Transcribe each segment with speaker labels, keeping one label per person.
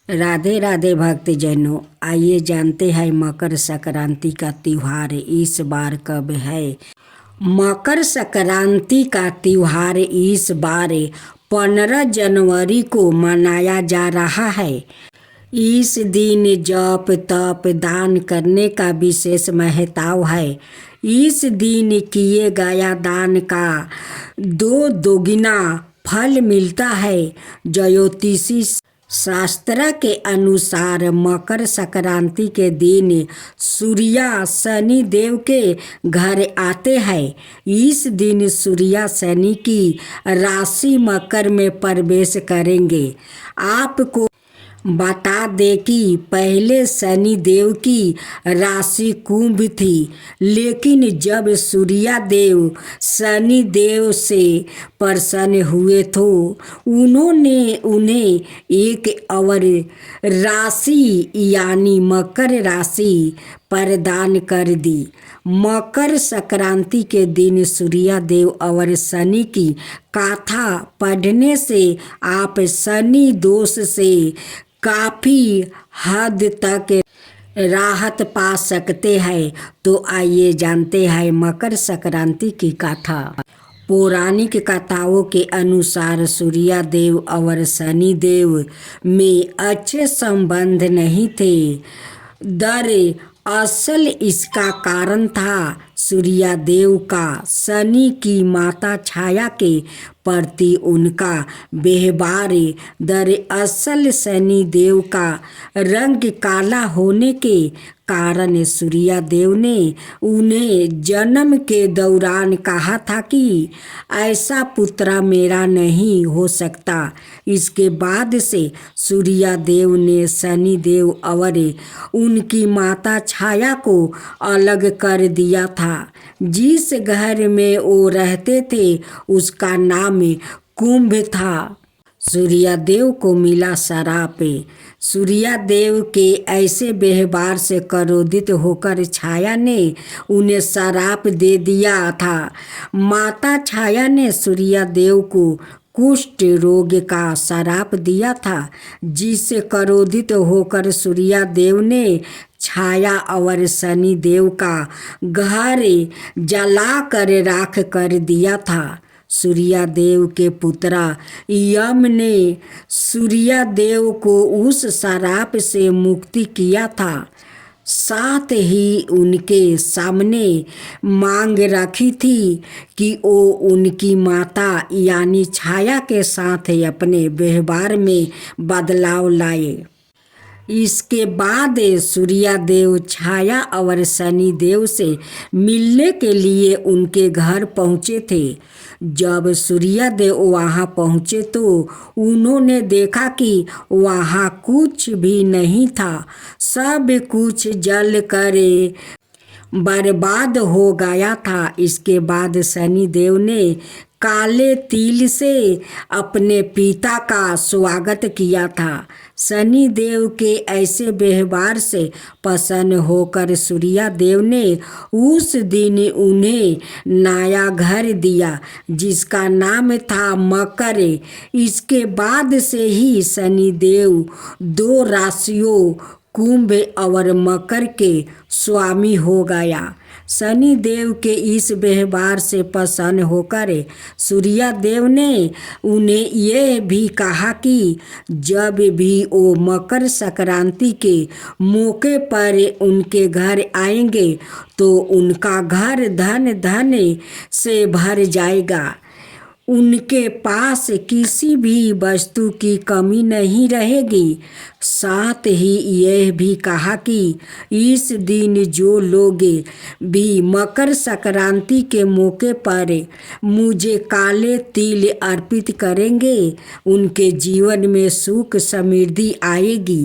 Speaker 1: राधे राधे भक्तजनों, आइए जानते हैं मकर संक्रांति का त्योहार इस बार कब है। मकर संक्रांति का त्योहार इस बार 15 जनवरी को मनाया जा रहा है। इस दिन जप तप दान करने का विशेष महत्व है। इस दिन किए गया दान का दोगुना फल मिलता है। ज्योतिषी शास्त्र के अनुसार मकर संक्रांति के दिन सूर्य शनि देव के घर आते हैं। इस दिन सूर्य शनि की राशि मकर में प्रवेश करेंगे। आपको बता दे कि पहले शनि देव की राशि कुंभ थी, लेकिन जब सूर्य देव शनि देव से प्रसन्न हुए तो उन्होंने उन्हें एक और राशि यानी मकर राशि प्रदान कर दी। मकर संक्रांति के दिन सूर्य देव और शनि की कथा पढ़ने से आप शनि दोष से काफ़ी हद तक राहत पा सकते हैं। तो आइए जानते हैं मकर संक्रांति की कथा। पौराणिक कथाओं के अनुसार सूर्य देव और शनि देव में अच्छे संबंध नहीं थे। दरअसल इसका कारण था सूर्य देव का शनि की माता छाया के प्रति उनका व्यवहार। दरअसल शनि देव का रंग काला होने के कारण सूर्य देव ने उन्हें जन्म के दौरान कहा था कि ऐसा पुत्र मेरा नहीं हो सकता। इसके बाद से सूर्य देव ने शनि देव और उनकी माता छाया को अलग कर दिया था। जिस घर में वो रहते थे उसका नाम कुंभ था। सूर्य देव को मिला श्राप। सूर्य देव के ऐसे व्यवहार से क्रोधित होकर छाया ने उन्हें श्राप दे दिया था। माता छाया ने सूर्य देव को कुष्ठ रोग का श्राप दिया था, जिससे क्रोधित होकर सूर्य देव ने छाया और शनि देव का घर जलाकर राख कर दिया था। सूर्य देव के पुत्र यम ने सूर्य देव को उस श्राप से मुक्ति किया था। साथ ही उनके सामने मांग रखी थी कि वो उनकी माता यानी छाया के साथ अपने व्यवहार में बदलाव लाए। इसके बाद सूर्य देव छाया और शनि देव से मिलने के लिए उनके घर पहुँचे थे। जब सूर्य देव वहाँ पहुँचे तो उन्होंने देखा कि वहाँ कुछ भी नहीं था। सब कुछ जल कर बर्बाद हो गया था। इसके बाद शनि देव ने काले तिल से अपने पिता का स्वागत किया था। शनि देव के ऐसे व्यवहार से प्रसन्न होकर सूर्य देव ने उस दिन उन्हें नया घर दिया, जिसका नाम था मकर। इसके बाद से ही शनि देव 2 राशियों कुंभ और मकर के स्वामी हो गया। शनि देव के इस व्यवहार से प्रसन्न होकर सूर्य देव ने उन्हें यह भी कहा कि जब भी वो मकर संक्रांति के मौके पर उनके घर आएंगे तो उनका घर धन धन से भर जाएगा। उनके पास किसी भी वस्तु की कमी नहीं रहेगी। साथ ही यह भी कहा कि इस दिन जो लोग भी मकर संक्रांति के मौके पर मुझे काले तिल अर्पित करेंगे उनके जीवन में सुख समृद्धि आएगी।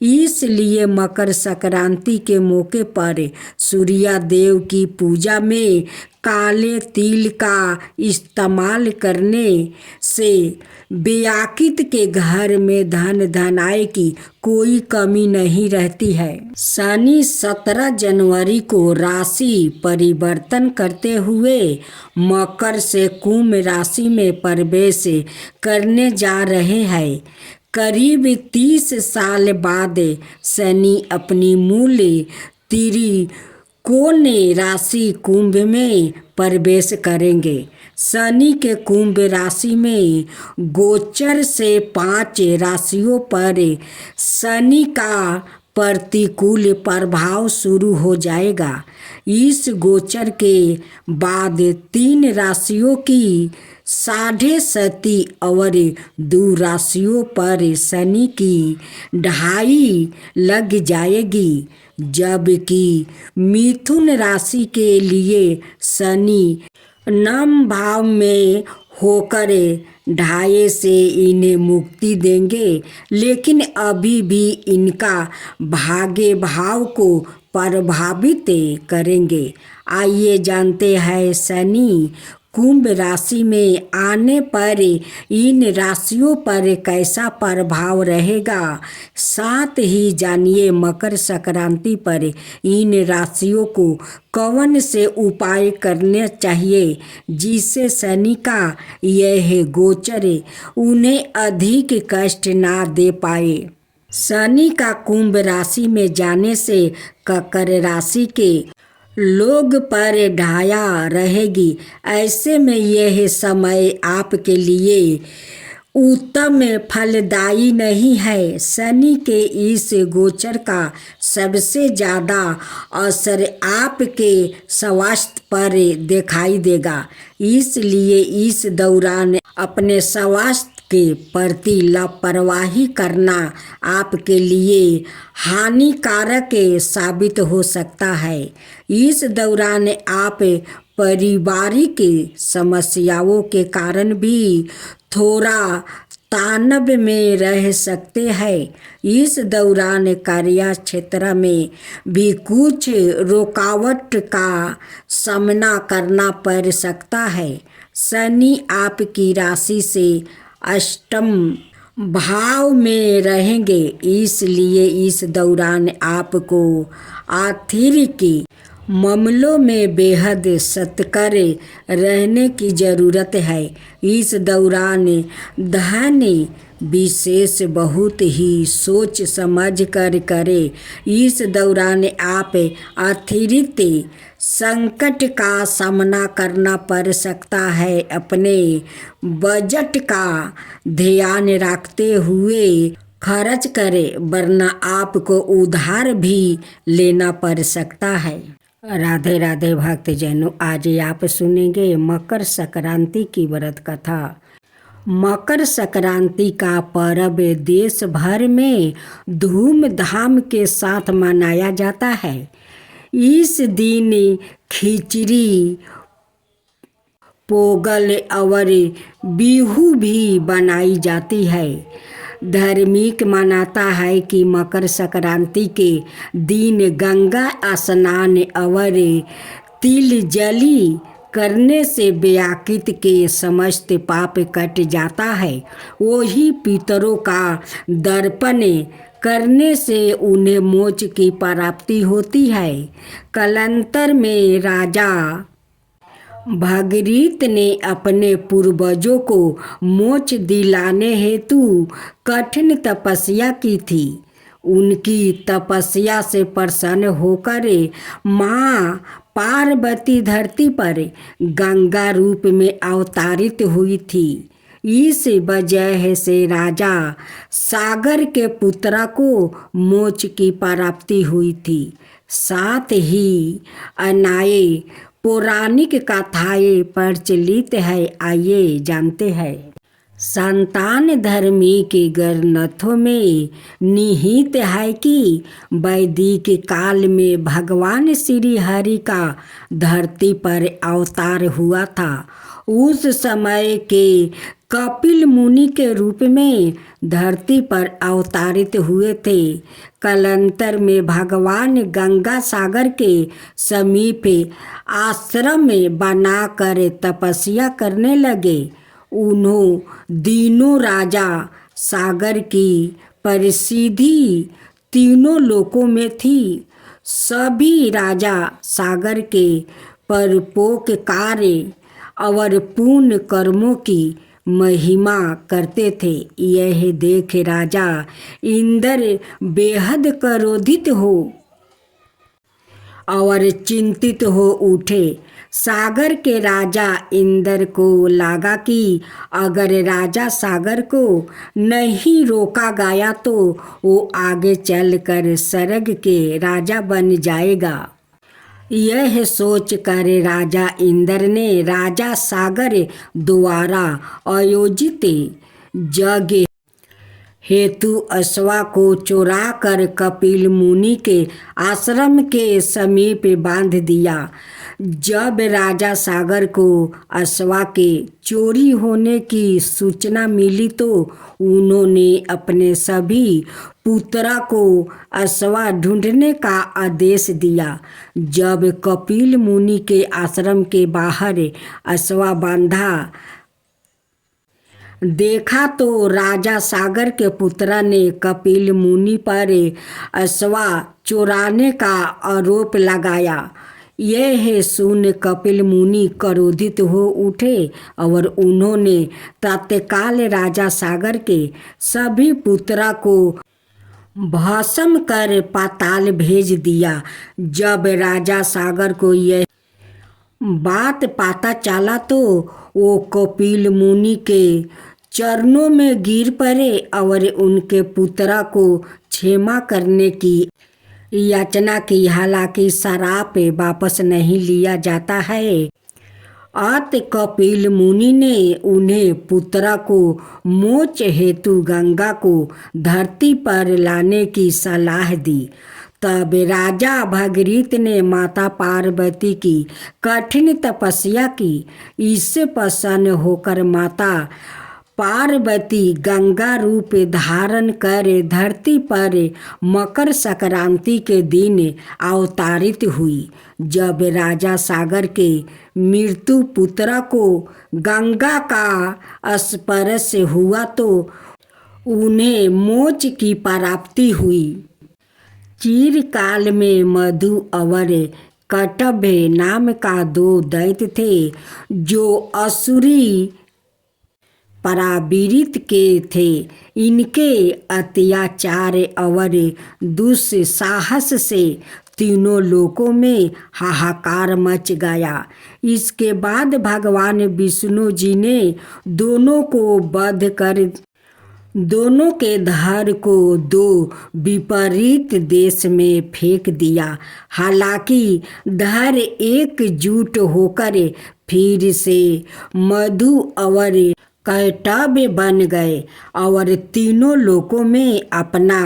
Speaker 1: इसलिए मकर संक्रांति के मौके पर सूर्य देव की पूजा में काले तिल का इस्तेमाल करने से व्याकित के घर में धन धनाय की कोई कमी नहीं रहती है। शनि 17 जनवरी को राशि परिवर्तन करते हुए मकर से कुंभ राशि में प्रवेश करने जा रहे हैं। करीब 30 साल बाद शनि अपनी मूल त्रिकोण राशि कुंभ में प्रवेश करेंगे। शनि के कुंभ राशि में गोचर से 5 राशियों पर शनि का प्रतिकूल प्रभाव शुरू हो जाएगा। इस गोचर के बाद 3 राशियों की 7.5 और 2 राशियों पर शनि की ढाई लग जाएगी, जबकि मिथुन राशि के लिए शनि नम भाव में होकर ढाई से इन्हें मुक्ति देंगे, लेकिन अभी भी इनका भाग्य भाव को प्रभावित करेंगे। आइए जानते हैं शनि कुंभ राशि में आने पर इन राशियों पर कैसा प्रभाव रहेगा। साथ ही जानिए मकर संक्रांति पर इन राशियों को कौन से उपाय करने चाहिए जिससे शनि का यह गोचर उन्हें अधिक कष्ट ना दे पाए। शनि का कुंभ राशि में जाने से मकर राशि के लोग पर ढाया रहेगी। ऐसे में यह समय आपके लिए उत्तम फलदायी नहीं है। शनि के इस गोचर का सबसे ज़्यादा असर आपके स्वास्थ्य पर दिखाई देगा, इसलिए इस दौरान अपने स्वास्थ्य के प्रति लापरवाही करना आपके लिए हानिकारक साबित हो सकता है। इस दौरान आप पारिवारिक समस्याओं के कारण भी थोड़ा तनाव में रह सकते हैं। इस दौरान कार्य क्षेत्र में भी कुछ रुकावट का सामना करना पड़ सकता है। शनि आपकी राशि से अष्टम भाव में रहेंगे, इसलिए इस दौरान आपको आर्थिक मामलों में बेहद सतर्क रहने की ज़रूरत है। इस दौरान धन विशेष बहुत ही सोच समझ कर करें। इस दौरान आप अतिरिक्त संकट का सामना करना पड़ सकता है। अपने बजट का ध्यान रखते हुए खर्च करें, वरना आपको उधार भी लेना पड़ सकता है। राधे राधे भक्तजनों, आज आप सुनेंगे मकर संक्रांति की व्रत कथा। मकर संक्रांति का पर्व देश भर में धूमधाम के साथ मनाया जाता है। इस दिन खिचड़ी, पोंगल और बिहू भी बनाई जाती है। धार्मिक मान्यता है कि मकर संक्रांति के दिन गंगा स्नान और तिल जली करने से व्याकृत के समस्त पाप कट जाता है। वही पितरों का दर्पण करने से उन्हें मोक्ष की प्राप्ति होती है। कालांतर में राजा भागीरथ ने अपने पूर्वजों को मोक्ष दिलाने हेतु कठिन तपस्या की थी। उनकी तपस्या से प्रसन्न होकर माँ पार्वती धरती पर गंगा रूप में अवतरित हुई थी। इस वजह से राजा सागर के पुत्र को मोक्ष की प्राप्ति हुई थी। साथ ही अनेक पौराणिक कथाएं प्रचलित है। आइए जानते हैं। संतान धर्मी के ग्रंथों में निहित है कि वैदिक काल में भगवान श्री हरि का धरती पर अवतार हुआ था। उस समय के कपिल मुनि के रूप में धरती पर अवतरित हुए थे। कालांतर में भगवान गंगा सागर के समीप आश्रम में बनाकर तपस्या करने लगे। उन्हों दिनों राजा सागर की प्रसिद्धि तीनों लोकों में थी। सभी राजा सागर के परोपकार और पुण्य कर्मों की महिमा करते थे। यह देख राजा इंद्र बेहद क्रोधित हो और चिंतित हो उठे। सागर के राजा इंद्र को लगा कि अगर राजा सागर को नहीं रोका गया तो वो आगे चलकर स्वर्ग के राजा बन जाएगा। यह सोच कर राजा इंद्र ने राजा सागर द्वारा आयोजित यज्ञ हेतु अश्वा को चुरा कर कपिल मुनि के आश्रम के समीप बांध दिया। जब राजा सागर को अश्वा के चोरी होने की सूचना मिली तो उन्होंने अपने सभी पुत्रा को अश्वा ढूंढने का आदेश दिया। जब कपिल मुनि के आश्रम के बाहर अश्वा बांधा देखा तो राजा सागर के पुत्र ने कपिल मुनि पर अश्वा चुराने का आरोप लगाया। यह सुन कपिल मुनि क्रोधित हो उठे और उन्होंने तत्काल राजा सागर के सभी पुत्रा को भस्म कर पाताल भेज दिया। जब राजा सागर को यह बात पता चला तो वो कपिल मुनि के चरणों में गिर पड़े और उनके पुत्रा को क्षमा करने की याचना की। हालांकि श्राप वापस नहीं लिया जाता है। अत कपिल मुनि ने उन्हें पुत्रा को मोक्ष हेतु गंगा को धरती पर लाने की सलाह दी। तब राजा भगीरथ ने माता पार्वती की कठिन तपस्या की। इससे प्रसन्न होकर माता पार्वती गंगा रूप धारण कर धरती पर मकर संक्रांति के दिन अवतरित हुई। जब राजा सागर के मृत्यु पुत्र को गंगा का स्पर्श हुआ तो उन्हें मोक्ष की प्राप्ति हुई। चिरकाल में मधु और कटभ नाम का दो दैत्य थे जो असुरी परावृत्त के थे। इनके अत्याचार और दुस्साहस से तीनों लोकों में हाहाकार मच गया। इसके बाद भगवान विष्णु जी ने दोनों को वध कर दोनों के धड़ को दो विपरीत देश में फेंक दिया। हालांकि धड़ एकजुट होकर फिर से मधु और कैटभ बन गए और तीनों लोकों में अपना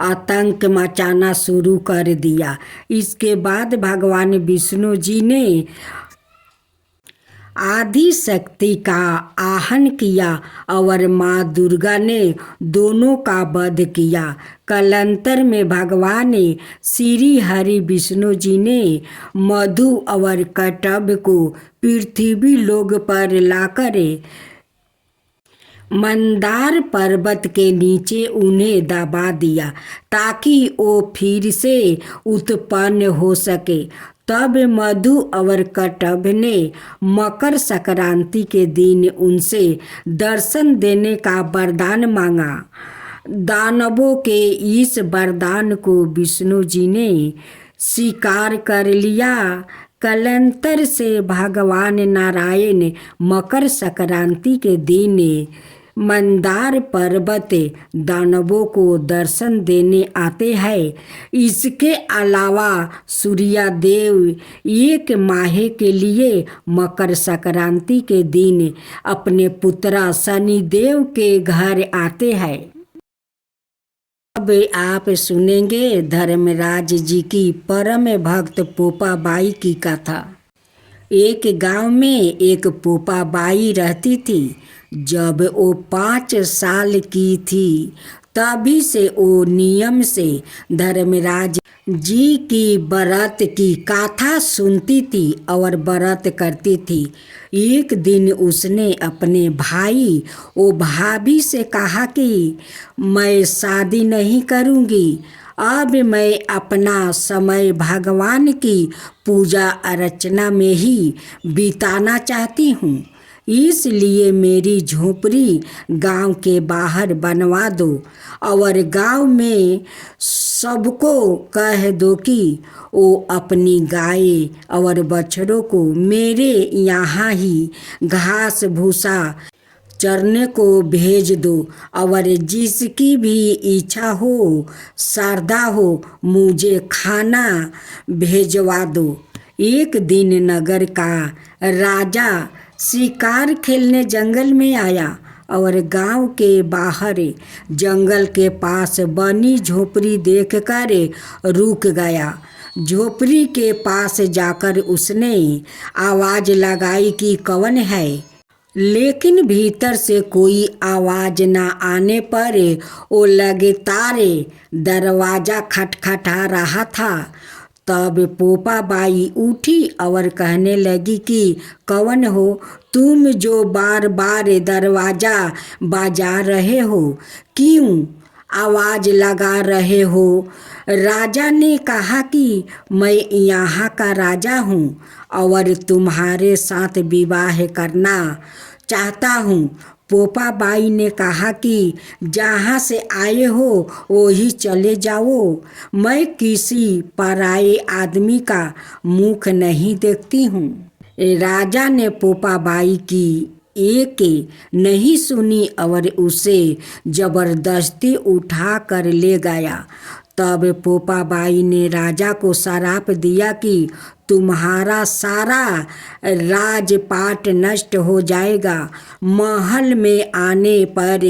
Speaker 1: आतंक मचाना शुरू कर दिया। इसके बाद भगवान विष्णु जी ने आदि शक्ति का आह्वान किया और माँ दुर्गा ने दोनों का वध किया। कालांतर में भगवान श्री हरि विष्णु जी ने मधु और कैटभ को पृथ्वी लोक पर लाकर मंदार पर्वत के नीचे उन्हें दबा दिया ताकि वो फिर से उत्पन्न हो सके। तब मधु और कैटभ ने मकर संक्रांति के दिन उनसे दर्शन देने का वरदान मांगा। दानवों के इस वरदान को विष्णु जी ने स्वीकार कर लिया। कालांतर से भगवान नारायण मकर संक्रांति के दिन मंदार पर्वत दानवों को दर्शन देने आते हैं। इसके अलावा सूर्यदेव एक माह के लिए मकर संक्रांति के दिन अपने पुत्र शनिदेव के घर आते हैं। अब आप सुनेंगे धर्मराज जी की परम भक्त पोपाबाई की कथा। एक गांव में एक पोपाबाई रहती थी। जब वो 5 साल की थी तभी से वो नियम से धर्मराज जी की व्रत की कथा सुनती थी और व्रत करती थी। एक दिन उसने अपने भाई और भाभी से कहा कि मैं शादी नहीं करूँगी, अब मैं अपना समय भगवान की पूजा अर्चना में ही बिताना चाहती हूँ। इसलिए मेरी झोपड़ी गांव के बाहर बनवा दो और गांव में सबको कह दो कि वो अपनी गाय और बछड़ों को मेरे यहाँ ही घास भूसा चरने को भेज दो और जिसकी भी इच्छा हो श्रद्धा हो मुझे खाना भेजवा दो। एक दिन नगर का राजा शिकार खेलने जंगल में आया और गांव के बाहर जंगल के पास बनी झोपड़ी देखकर रुक गया। झोपड़ी के पास जाकर उसने आवाज लगाई कि कौन है, लेकिन भीतर से कोई आवाज न आने पर वो लगातार दरवाजा खटखटा रहा था। तब पोपा बाई उठी और कहने लगी कि कौन हो तुम जो बार बार दरवाजा बजा रहे हो, क्यों आवाज लगा रहे हो? राजा ने कहा कि मैं यहाँ का राजा हूँ और तुम्हारे साथ विवाह करना चाहता हूँ। पोपा बाई ने कहा कि जहाँ से आए हो वही चले जाओ, मैं किसी पराये आदमी का मुख नहीं देखती हूँ। राजा ने पोपा बाई की एक नहीं सुनी और उसे जबरदस्ती उठा कर ले गया। तब पोपा बाई ने राजा को श्राप दिया कि तुम्हारा सारा राजपाट नष्ट हो जाएगा। महल में आने पर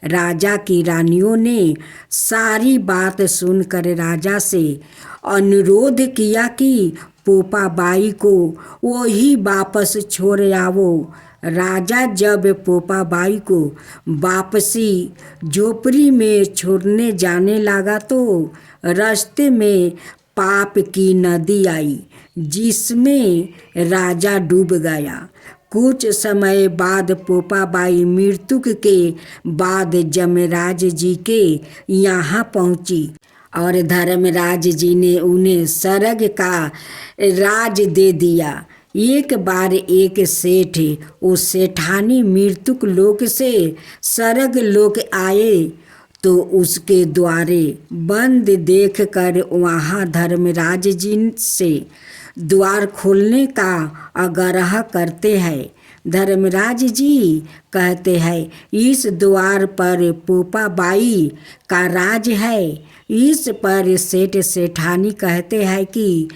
Speaker 1: राजा की रानियों ने सारी बात सुनकर राजा से अनुरोध किया कि पोपा बाई को वही वापस छोड़ आओ। राजा जब पोपा बाई को वापसी झोपड़ी में छोड़ने जाने लगा तो रास्ते में पाप की नदी आई जिसमें राजा डूब गया। कुछ समय बाद पोपा बाई मृत्यु के बाद जमराज जी के यहाँ पहुँची और धर्मराज जी ने उन्हें स्वर्ग का राज दे दिया। एक बार एक सेठ उस सेठानी मृत्युक लोक से स्वर्ग लोक आए तो उसके द्वारे बंद देखकर वहाँ धर्मराज जी से द्वार खोलने का आग्रह करते हैं। धर्मराज जी कहते हैं इस द्वार पर पोपा बाई का राज है। इस पर सेठ सेठानी कहते हैं कि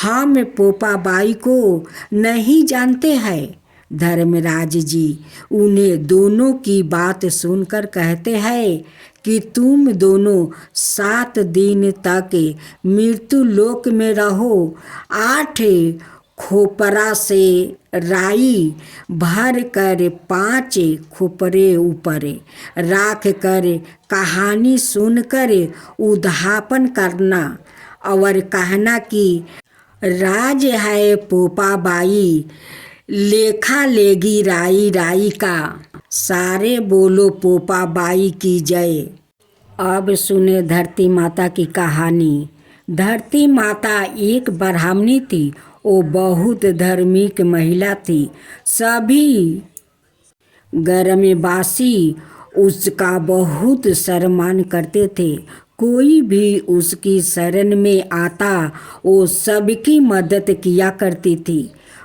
Speaker 1: हम पोपा बाई को नहीं जानते हैं। धर्मराज जी उन्हें दोनों की बात सुनकर कहते हैं कि तुम दोनों 7 दिन तक मृत्यु लोक में रहो। 8 खोपरा से राई भर कर 5 खोपरे ऊपर राख कर कहानी सुनकर उद्यापन करना और कहना कि राज है पोपा बाई, लेखा लेगी राई राई का। सारे बोलो पोपा बाई की जय। अब सुने धरती माता की कहानी। धरती माता एक ब्राह्मणी थी। वो बहुत धार्मिक महिला थी। सभी ग्रामवासी उसका बहुत सम्मान करते थे। कोई भी उसकी शरण में आता वो सबकी मदद किया करती थी।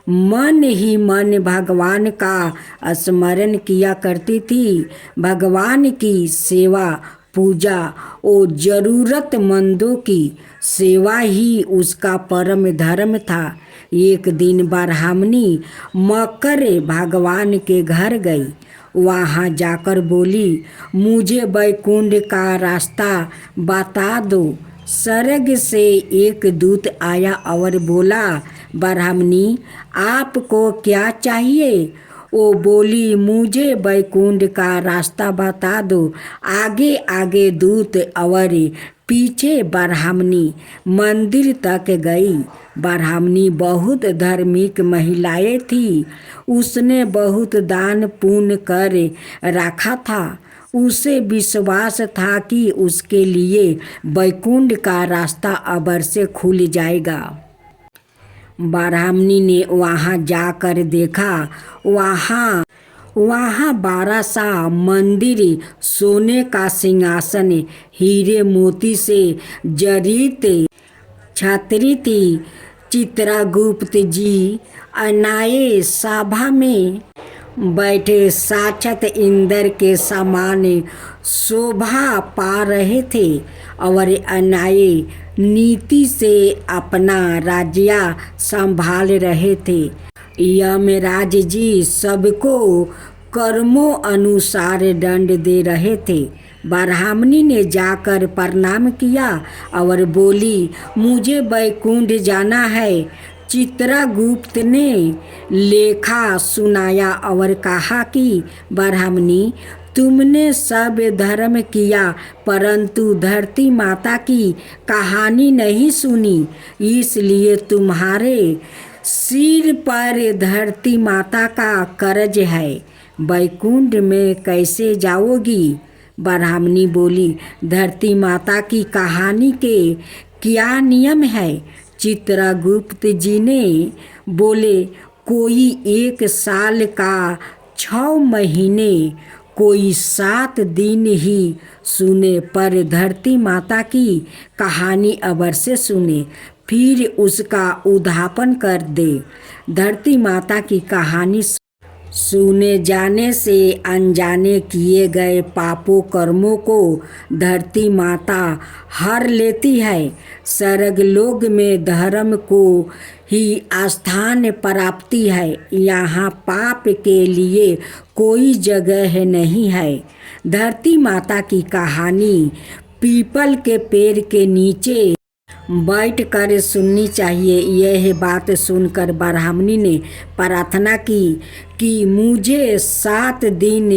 Speaker 1: मन ही मन भगवान का स्मरण किया करती थी। भगवान की सेवा पूजा और ज़रूरतमंदों की सेवा ही उसका परम धर्म था। एक दिन ब्राह्मणी मकर भगवान के घर गई। वहाँ जाकर बोली, मुझे वैकुंठ का रास्ता बता दो। स्वर्ग से एक दूत आया और बोला, ब्राह्मणी आपको क्या चाहिए? वो बोली, मुझे वैकुंठ का रास्ता बता दो। आगे आगे दूत और पीछे ब्राह्मणी मंदिर तक गई। ब्राह्मणी बहुत धार्मिक महिलाएं थी। उसने बहुत दान पुण्य कर रखा था। उसे विश्वास था कि उसके लिए वैकुंठ का रास्ता अवश्य खुल जाएगा। ब्राह्मणी ने वहाँ जाकर देखा, वहाँ वहाँ 12 सा मंदिर, सोने का सिंहासन, हीरे मोती से जड़ित छतरी थी। चित्रगुप्त जी अनाये सभा में बैठे साक्षात इंद्र के समान शोभा पा रहे थे और अनाये नीति से अपना राज्य संभाल रहे थे। यमराज जी सबको कर्मों अनुसार दंड दे रहे थे। ब्राह्मणी ने जाकर प्रणाम किया और बोली, मुझे वैकुंठ जाना है। चित्रगुप्त ने लेखा सुनाया और कहा कि ब्राह्मणी, तुमने सब धर्म किया परंतु धरती माता की कहानी नहीं सुनी, इसलिए तुम्हारे सिर पर धरती माता का कर्ज है। वैकुंठ में कैसे जाओगी? ब्राह्मणी बोली, धरती माता की कहानी के क्या नियम है? चित्रगुप्त जी ने बोले, कोई 1 साल का 6 महीने, कोई 7 दिन ही सुने, पर धरती माता की कहानी अवश्य सुने, फिर उसका उद्यापन कर दे। धरती माता की कहानी सुने जाने से अनजाने किए गए पापों कर्मों को धरती माता हर लेती है। स्वर्गलोक में धर्म को ही स्थान प्राप्ति है, यहाँ पाप के लिए कोई जगह नहीं है। धरती माता की कहानी पीपल के पेड़ के नीचे बैठ कर सुननी चाहिए। यह बात सुनकर ब्राह्मणी ने प्रार्थना की कि मुझे 7 दिन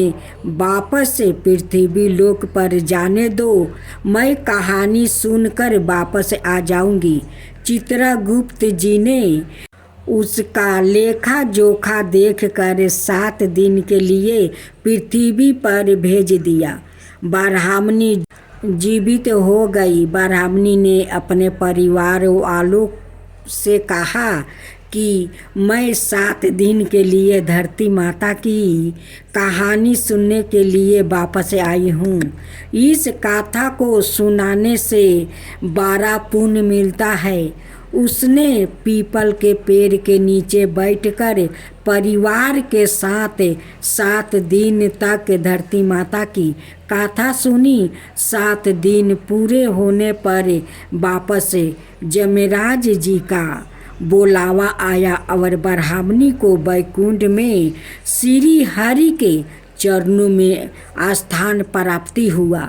Speaker 1: वापस पृथ्वी लोक पर जाने दो, मैं कहानी सुनकर वापस आ जाऊंगी। चित्रगुप्त जी ने उसका लेखा जोखा देखकर 7 दिन के लिए पृथ्वी पर भेज दिया। ब्राह्मणी जीवित हो गई। ब्राह्मणी ने अपने परिवार वालों से कहा कि मैं 7 दिन के लिए धरती माता की कहानी सुनने के लिए वापस आई हूँ। इस कथा को सुनाने से 12 पुण्य मिलता है। उसने पीपल के पेड़ के नीचे बैठकर परिवार के साथ 7 दिन तक धरती माता की कथा सुनी। 7 दिन पूरे होने पर वापस यमराज जी का बुलावा आया और ब्राह्मणी को वैकुंठ में श्री हरि के चरणों में स्थान प्राप्ति हुआ।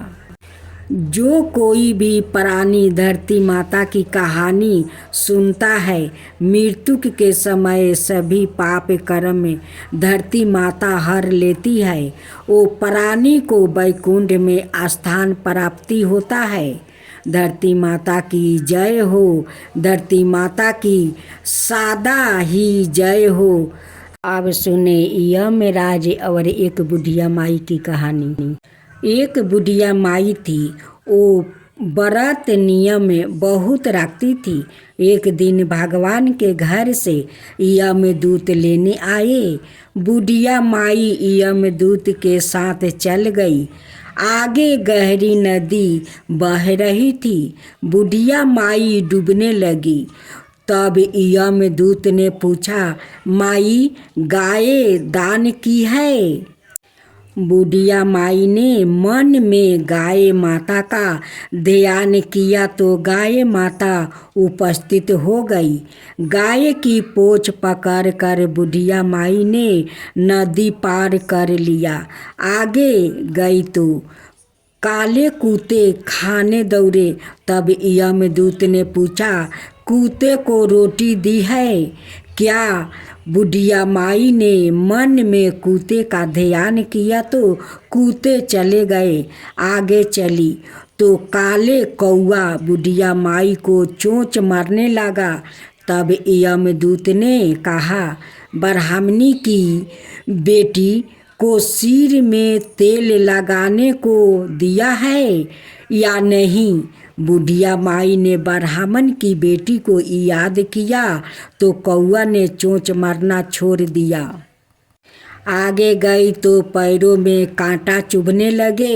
Speaker 1: जो कोई भी प्राणी धरती माता की कहानी सुनता है, मृत्यु के समय सभी पाप कर्म धरती माता हर लेती है। वो प्राणी को वैकुंठ में स्थान प्राप्ति होता है। धरती माता की जय हो। धरती माता की सदा ही जय हो। अब सुने यमराज और एक बुढ़िया माई की कहानी। एक बुढ़िया माई थी, वो व्रत नियम बहुत रखती थी। एक दिन भगवान के घर से यमदूत लेने आए। बुढ़िया माई यमदूत के साथ चल गई। आगे गहरी नदी बह रही थी। बुढ़िया माई डूबने लगी। तब यमदूत ने पूछा, माई, गाय दान की है? बुढ़िया माई ने मन में गाय माता का ध्यान किया तो गाय माता उपस्थित हो गई। गाय की पोंछ पकड़ कर बुढ़िया माई ने नदी पार कर लिया। आगे गई तो काले कुत्ते खाने दौड़े। तब यमदूत ने पूछा, कुत्ते को रोटी दी है क्या? बुढ़िया माई ने मन में कुत्ते का ध्यान किया तो कुत्ते चले गए। आगे चली तो काले कौआ बुढ़िया माई को चोंच मारने लगा। तब यमदूत ने कहा, ब्राह्मणी की बेटी को सिर में तेल लगाने को दिया है या नहीं? बुढ़िया माई ने ब्राह्मण की बेटी को याद किया तो कौआ ने चोंच मारना छोड़ दिया। आगे गई तो पैरों में कांटा चुभने लगे।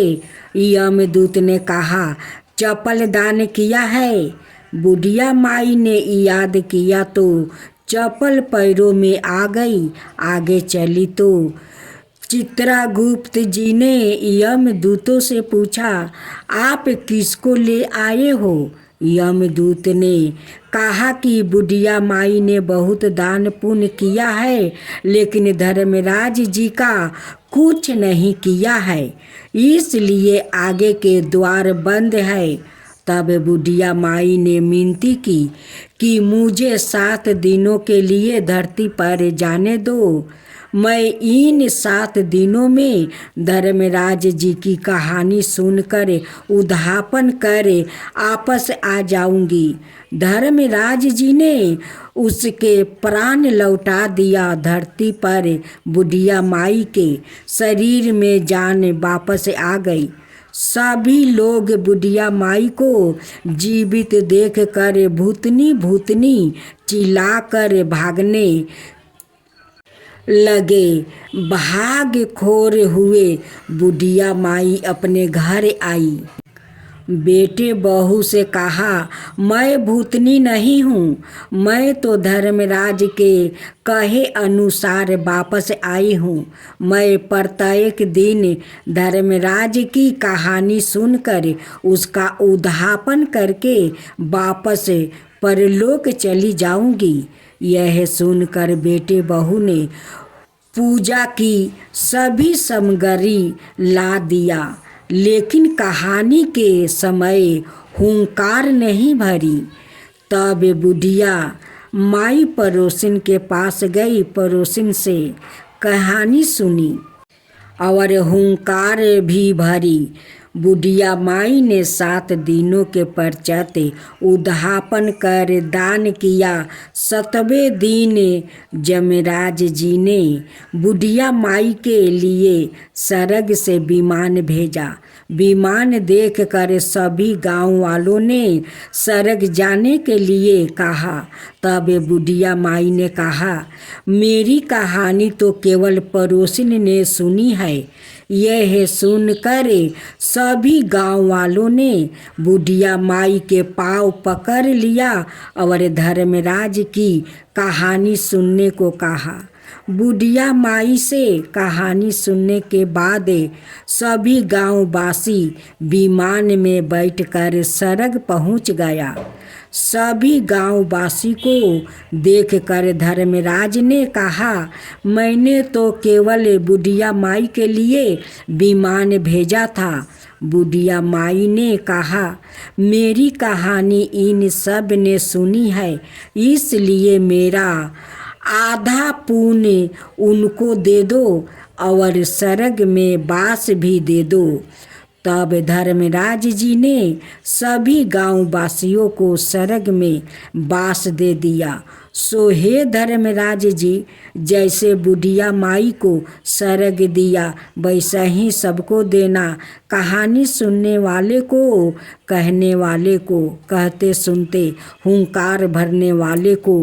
Speaker 1: यमदूत ने कहा, चप्पल दान किया है। बुढ़िया माई ने याद किया तो चप्पल पैरों में आ गई। आगे चली तो चित्रगुप्त जी ने यमदूतों से पूछा, आप किसको ले आए हो? यमदूत ने कहा कि बुढ़िया माई ने बहुत दान पुण्य किया है, लेकिन धर्मराज जी का कुछ नहीं किया है, इसलिए आगे के द्वार बंद है। तब बुढ़िया माई ने मिनती की कि मुझे 7 दिनों के लिए धरती पर जाने दो। मैं इन 7 दिनों में धर्मराज जी की कहानी सुनकर उद्यापन कर आपस आ जाऊंगी। धर्मराज जी ने उसके प्राण लौटा दिया। धरती पर बुढ़िया माई के शरीर में जान वापस आ गई। सभी लोग बुढ़िया माई को जीवित देखकर भूतनी भूतनी चिल्लाकर भागने लगे। भाग खोर हुए बुढ़िया माई अपने घर आई। बेटे बहू से कहा, मैं भूतनी नहीं हूँ, मैं तो धर्मराज के कहे अनुसार वापस आई हूँ। मैं प्रत्येक दिन धर्मराज की कहानी सुनकर उसका उद्यापन करके वापस परलोक चली जाऊंगी। यह सुनकर बेटे बहू ने पूजा की सभी सामग्री ला दिया, लेकिन कहानी के समय हुंकार नहीं भरी। तब बुढ़िया माई पड़ोसिन के पास गई, पड़ोसिन से कहानी सुनी और हुंकार भी भरी। बुढ़िया माई ने 7 दिनों के पश्चात उद्यापन कर दान किया। 7वें दिन यमराज जी ने बुढ़िया माई के लिए स्वर्ग से विमान भेजा। विमान देखकर सभी गांव वालों ने स्वर्ग जाने के लिए कहा। तब बुढ़िया माई ने कहा, मेरी कहानी तो केवल पड़ोसिन ने सुनी है। यह सुनकर सभी गांव वालों ने बुढ़िया माई के पाँव पकड़ लिया और धर्मराज की कहानी सुनने को कहा। बुढ़िया माई से कहानी सुनने के बाद सभी गांववासी विमान में बैठकर स्वर्ग पहुंच गया। सभी गांववासी को देखकर धर्मराज ने कहा, मैंने तो केवल बुढ़िया माई के लिए विमान भेजा था। बुढ़िया माई ने कहा, मेरी कहानी इन सब ने सुनी है, इसलिए मेरा आधा पुण्य उनको दे दो और स्वर्ग में वास भी दे दो। तब धर्मराज जी ने सभी गांववासियों को स्वर्ग में वास दे दिया। सो हे धर्मराज जी, जैसे बुढ़िया माई को स्वर्ग दिया वैसा ही सबको देना। कहानी सुनने वाले को, कहने वाले को, कहते सुनते हुंकार भरने वाले को।